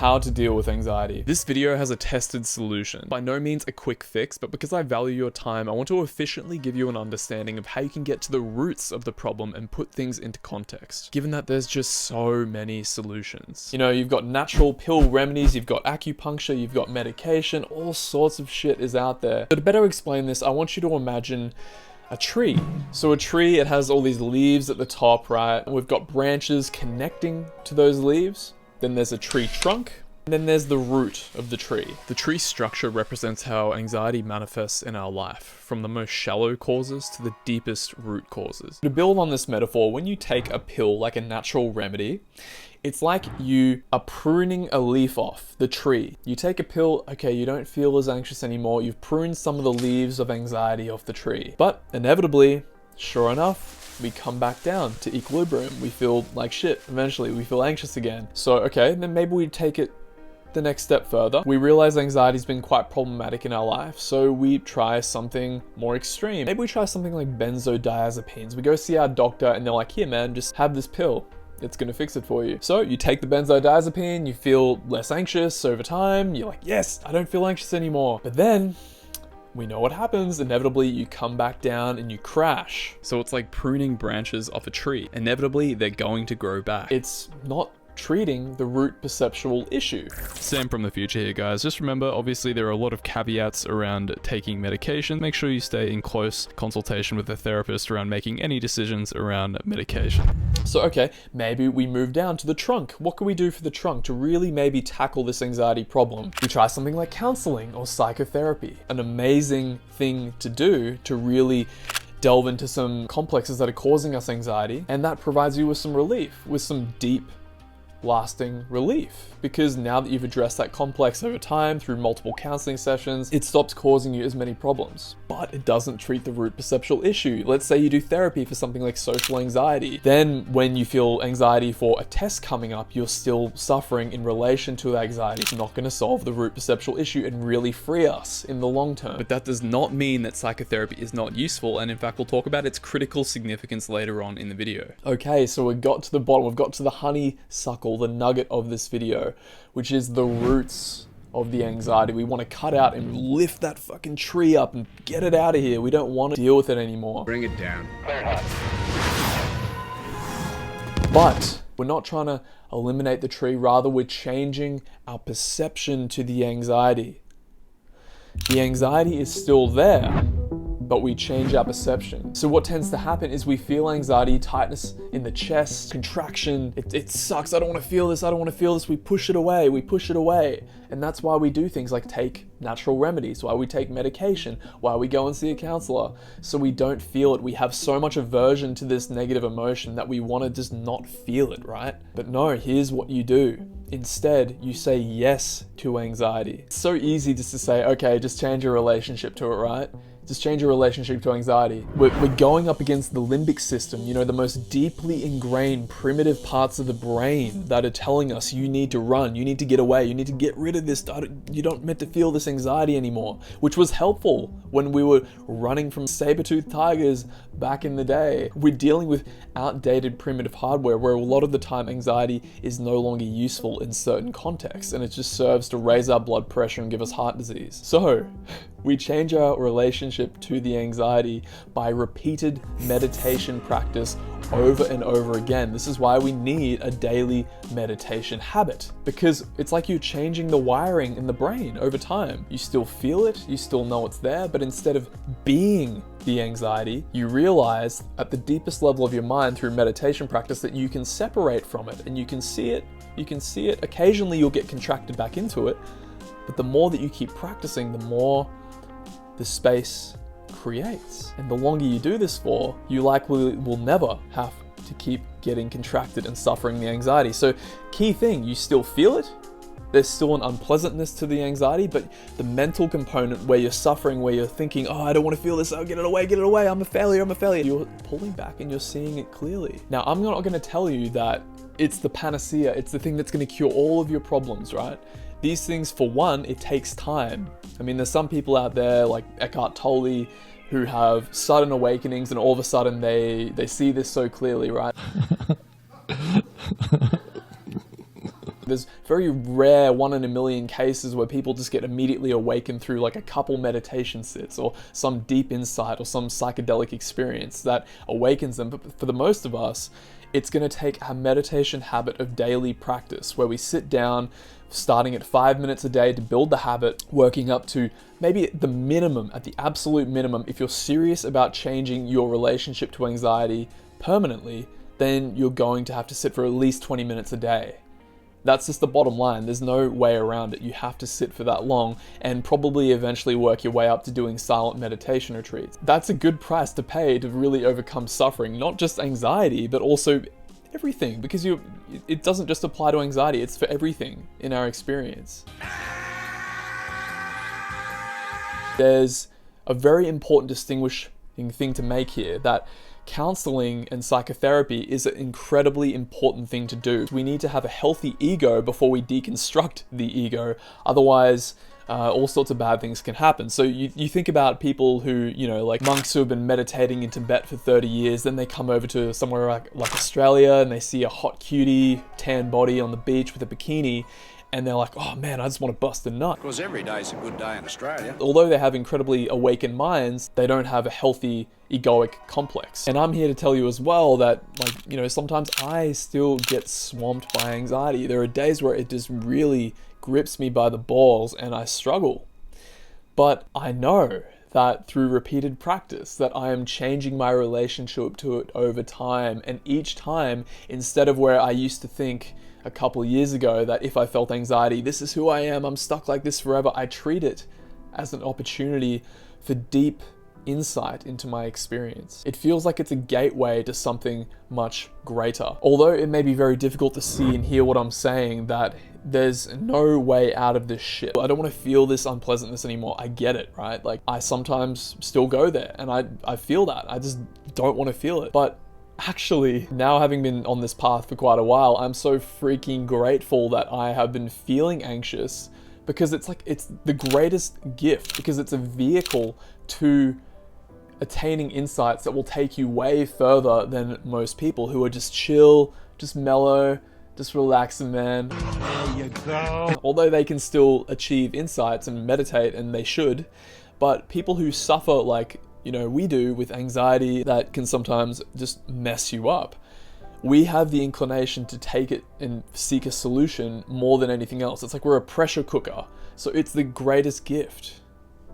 how to deal with anxiety. This video has a tested solution. By no means a quick fix, but because I value your time, I want to efficiently give you an understanding of how you can get to the roots of the problem and put things into context, given that there's just so many solutions. You know, you've got natural pill remedies, you've got acupuncture, you've got medication, all sorts of shit is out there. But to better explain this, I want you to imagine a tree. So a tree, it has all these leaves at the top, right? And we've got branches connecting to those leaves. Then there's a tree trunk, and then there's the root of the tree. The tree structure represents how anxiety manifests in our life, from the most shallow causes to the deepest root causes. To build on this metaphor, when you take a pill like a natural remedy, it's like you are pruning a leaf off the tree. You take a pill, okay, you don't feel as anxious anymore. You've pruned some of the leaves of anxiety off the tree. But inevitably, sure enough, we come back down to equilibrium. We feel like shit. Eventually, we feel anxious again. So, okay, then maybe we take it the next step further. We realize anxiety's been quite problematic in our life, so we try something more extreme. Maybe we try something like benzodiazepines. We go see our doctor and they're like, here man, just have this pill. It's gonna fix it for you. So you take the benzodiazepine, you feel less anxious over time. You're like, yes, I don't feel anxious anymore. But then we know what happens. Inevitably, you come back down and you crash. So it's like pruning branches off a tree. Inevitably, they're going to grow back. It's not treating the root perceptual issue. Sam from the future here, guys. Just remember, obviously there are a lot of caveats around taking medication. Make sure you stay in close consultation with a therapist around making any decisions around medication. So, okay, maybe we move down to the trunk. What can we do for the trunk to really maybe tackle this anxiety problem? We try something like counseling or psychotherapy. An amazing thing to do to really delve into some complexes that are causing us anxiety, and that provides you with some relief, with some deep lasting relief, because now that you've addressed that complex over time through multiple counseling sessions, it stops causing you as many problems. But it doesn't treat the root perceptual issue. Let's say you do therapy for something like social anxiety. Then when you feel anxiety for a test coming up, you're still suffering in relation to anxiety. It's not going to solve the root perceptual issue and really free us in the long term. But that does not mean that psychotherapy is not useful, and in fact we'll talk about its critical significance later on in the video. Okay, so we got to the bottom, we've got to the honeysuckle, the nugget of this video, which is the roots of the anxiety. We want to cut out and lift that fucking tree up and get it out of here. We don't want to deal with it anymore. Bring it down. But we're not trying to eliminate the tree, rather we're changing our perception to the anxiety. The anxiety is still there, but we change our perception. So what tends to happen is we feel anxiety, tightness in the chest, contraction. It sucks, I don't want to feel this, I don't want to feel this. We push it away. And that's why we do things like take natural remedies, why we take medication, why we go and see a counselor, so we don't feel it. We have so much aversion to this negative emotion that we want to just not feel it, right? But no, here's what you do. Instead, you say yes to anxiety. It's so easy just to say, okay, just change your relationship to it, right? Just change your relationship to anxiety. We're going up against the limbic system, you know, the most deeply ingrained primitive parts of the brain that are telling us you need to run, you need to get away, you need to get rid of this, you don't meant to feel this anxiety anymore, which was helpful when we were running from saber-toothed tigers back in the day. We're dealing with outdated primitive hardware where a lot of the time anxiety is no longer useful in certain contexts, and it just serves to raise our blood pressure and give us heart disease. So we change our relationship to the anxiety by repeated meditation practice over and over again. This is why we need a daily meditation habit, because it's like you're changing the wiring in the brain over time. You still feel it, you still know it's there, but instead of being the anxiety, you realize at the deepest level of your mind through meditation practice that you can separate from it and you can see it. Occasionally you'll get contracted back into it, but the more that you keep practicing, the more the space creates. And the longer you do this for, you likely will never have to keep getting contracted and suffering the anxiety. So key thing, you still feel it. There's still an unpleasantness to the anxiety, but the mental component where you're suffering, where you're thinking, oh, I don't want to feel this, oh, get it away, I'm a failure. You're pulling back and you're seeing it clearly. Now, I'm not going to tell you that it's the panacea, it's the thing that's going to cure all of your problems, right? These things, for one, it takes time. I mean, there's some people out there like Eckhart Tolle who have sudden awakenings and all of a sudden they see this so clearly, right? there's very rare 1 in a million cases where people just get immediately awakened through like a couple meditation sits or some deep insight or some psychedelic experience that awakens them. But for the most of us, it's going to take a meditation habit of daily practice where we sit down, starting at 5 minutes a day to build the habit, working up to maybe at the minimum, at the absolute minimum. If you're serious about changing your relationship to anxiety permanently, then you're going to have to sit for at least 20 minutes a day. That's just the bottom line. There's no way around it. You have to sit for that long and probably eventually work your way up to doing silent meditation retreats. That's a good price to pay to really overcome suffering, not just anxiety, but also everything, because it doesn't just apply to anxiety, it's for everything in our experience. There's a very important distinguishing thing to make here, that counseling and psychotherapy is an incredibly important thing to do. We need to have a healthy ego before we deconstruct the ego. Otherwise, all sorts of bad things can happen. So you think about people who, like monks who have been meditating in Tibet for 30 years, then they come over to somewhere like Australia and they see a hot cutie, tan body on the beach with a bikini, and they're like, oh man, I just want to bust a nut. Because every day's a good day in Australia. Although they have incredibly awakened minds, they don't have a healthy egoic complex. And I'm here to tell you as well that, sometimes I still get swamped by anxiety. There are days where it just really grips me by the balls and I struggle. But I know that through repeated practice that I am changing my relationship to it over time. And each time, instead of where I used to think a couple years ago that if I felt anxiety, this is who I am, I'm stuck like this forever, I treat it as an opportunity for deep insight into my experience. It feels like it's a gateway to something much greater. Although it may be very difficult to see and hear what I'm saying, that there's no way out of this shit. I don't want to feel this unpleasantness anymore. I get it, right? Like, I sometimes still go there and I feel that. I just don't want to feel it. But actually, now having been on this path for quite a while, I'm so freaking grateful that I have been feeling anxious, because it's the greatest gift, because it's a vehicle to attaining insights that will take you way further than most people who are just chill, just mellow, just relaxing, man. There you go. Although they can still achieve insights and meditate, and they should, but people who suffer like we do with anxiety, that can sometimes just mess you up. We have the inclination to take it and seek a solution more than anything else. It's like we're a pressure cooker. So it's the greatest gift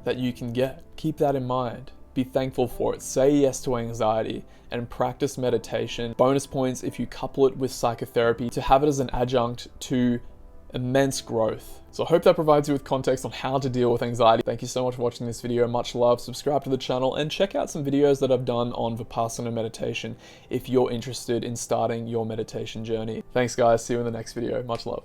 that you can get. Keep that in mind. Be thankful for it. Say yes to anxiety and practice meditation. Bonus points if you couple it with psychotherapy to have it as an adjunct to immense growth. So I hope that provides you with context on how to deal with anxiety. Thank you so much for watching this video. Much love. Subscribe to the channel and check out some videos that I've done on Vipassana meditation if you're interested in starting your meditation journey. Thanks guys. See you in the next video. Much love.